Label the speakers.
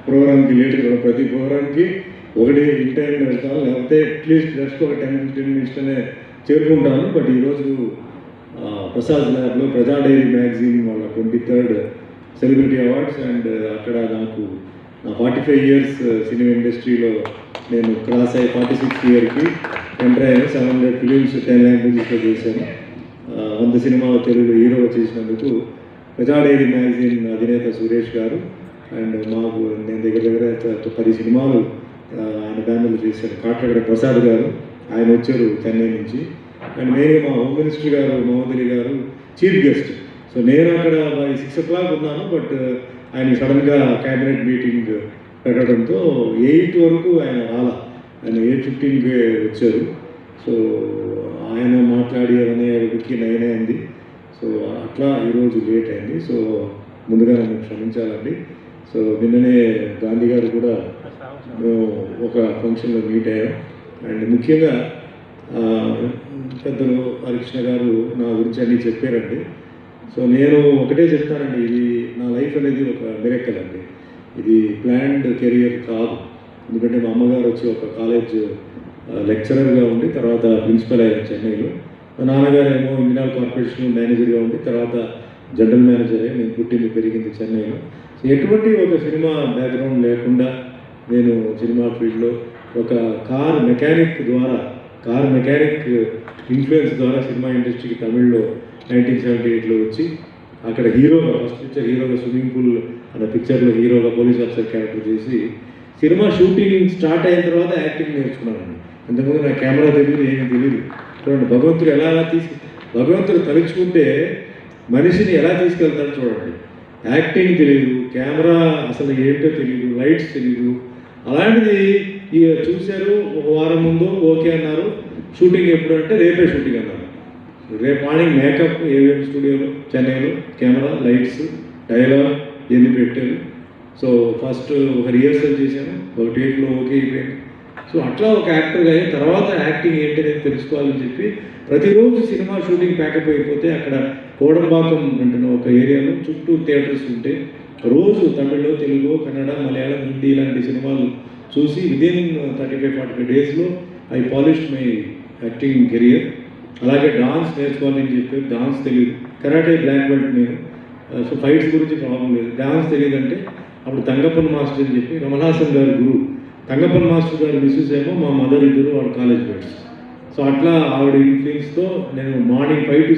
Speaker 1: ప్రోగ్రామ్కి లేట్గా ప్రతి ప్రోగ్రామ్కి ఒకటి ఇన్ టైం వెళ్తాను, లేకపోతే అట్లీస్ట్ జస్ట్ ఒక 10-15 మినిట్స్లోనే చేరుకుంటాను. బట్ ఈరోజు ప్రసాద్ ల్యాబ్లో ప్రజా డైరీ మ్యాగజైన్ వాళ్ళ 23rd సెలబ్రిటీ అవార్డ్స్ అండ్ అక్కడ నాకు నా 45 years సినిమా ఇండస్ట్రీలో నేను క్రాస్ అయ్యి 46th yearకి ఎంటర్ అయ్యాను. 700 ఫిలిమ్స్ 10 లాంగ్వేజెస్లో చేశాను. 100 సినిమాలో తెలుగు హీరో చేసినందుకు ప్రజా డైరీ మ్యాగజైన్ అధినేత సురేష్ గారు అండ్ మాకు నేను దగ్గర 10 సినిమాలు ఆయన బ్యానర్లు చేశారు. కాట్రగడ ప్రసాద్ గారు ఆయన వచ్చారు చెన్నై నుంచి. అండ్ నేను మా హోమ్ మినిస్టర్ గారు మహోదరి గారు చీఫ్ గెస్ట్. సో నేను అక్కడ 6 o'clock ఉన్నాను. బట్ ఆయన సడన్గా క్యాబినెట్ మీటింగ్ పెట్టడంతో 8 వరకు ఆయన రాలా. ఆయన 8:15కి వచ్చారు. సో ఆయన మాట్లాడి అవన్నీ 9 అయింది. సో అట్లా ఈరోజు లేట్ అయింది. సో ముందుగా నన్ను క్షమించాలండి. సో నిన్ననే గాంధీ గారు కూడా ఒక ఫంక్షన్లో మీట్ అయ్యాం. అండ్ ముఖ్యంగా పెద్దలు హరికృష్ణ గారు నా గురించి అన్నీ చెప్పారండి. సో నేను ఒకటే చెప్తానండి, ఇది నా లైఫ్ అనేది ఒక మిరకల్ అండి. ఇది ప్లాన్డ్ కెరియర్ కాదు. ఎందుకంటే మా అమ్మగారు వచ్చి ఒక కాలేజ్ లెక్చరర్గా ఉండి తర్వాత ప్రిన్సిపల్ అయ్యారు చెన్నైలో. మా నాన్నగారు ఏమో ఇండియన్ ఆయిల్ కార్పొరేషన్ మేనేజర్గా ఉండి తర్వాత జనరల్ మేనేజర్ అయ్యి నేను పుట్టింది పెరిగింది చెన్నైలో. సో ఎటువంటి ఒక సినిమా బ్యాక్గ్రౌండ్ లేకుండా నేను సినిమా ఫీల్డ్లో ఒక కార్ మెకానిక్ ఇన్ఫ్లుయెన్స్ ద్వారా సినిమా ఇండస్ట్రీకి తమిళ్లో 1978లో వచ్చి అక్కడ హీరోగా ఫస్ట్ పిక్చర్ హీరోగా స్విమ్మింగ్ పూల్ అన్న పిక్చర్లో హీరోగా పోలీస్ ఆఫీసర్ క్యారెక్టర్ చేసి సినిమా షూటింగ్ స్టార్ట్ అయిన తర్వాత యాక్టింగ్ నేర్చుకున్నానండి. ఇంతకుముందు నాకు కెమెరా తెలియదు, ఏమీ తెలియదు. చూడండి భగవంతుడు తలుచుకుంటే మనిషిని ఎలా తీసుకెళ్తాడో చూడండి. యాక్టింగ్ తెలియదు, కెమెరా అసలు ఏంటో తెలియదు, లైట్స్ తెలియదు. అలాంటిది చూశారు. ఒక వారం ముందు ఓకే అన్నారు. షూటింగ్ ఎప్పుడు అంటే రేపే షూటింగ్ అన్నారు. రేపు మార్నింగ్ మేకప్ ఏవిఎం స్టూడియోలో చెన్నైలో కెమెరా లైట్స్ డైలాగ్ ఎన్ని పెట్టారు. సో ఫస్ట్ ఒక రిహర్సల్ చేశాను, ఒక టేక్లో ఓకే అయిపోయింది. సో అట్లా ఒక యాక్టర్గా అయిన తర్వాత యాక్టింగ్ ఏంటి అనేది తెలుసుకోవాలని చెప్పి ప్రతిరోజు సినిమా షూటింగ్ ప్యాకప్ అయిపోతే అక్కడ కోడంబాకం అంటున్న ఒక ఏరియాలో చుట్టూ థియేటర్స్ ఉంటే రోజు తమిళ్లో తెలుగు కన్నడ మలయాళం హిందీ ఇలాంటి సినిమాలు చూసి విదిన్ 35-40 డేస్లో I polished my acting career. అలాగే డాన్స్ నేర్చుకోవాలని చెప్పి డాన్స్ తెలియదు, కరాటే బ్లాక్ బెల్ట్ నేను. సో ఫైట్స్ గురించి ప్రాబ్లం లేదు. డాన్స్ తెలియదు అంటే అప్పుడు తంగప్పన్ మాస్టర్ అని చెప్పి కమల్హాసన్ గారు గురువు. తంగప్పన్ మాస్టర్ గారు మిస్సెస్ ఏమో మా మదర్ ఇద్దరు వాళ్ళ కాలేజ్ మేట్స్. సో అట్లా ఆవిడ ఇన్ఫ్లుయెన్స్తో నేను మార్నింగ్ 5 to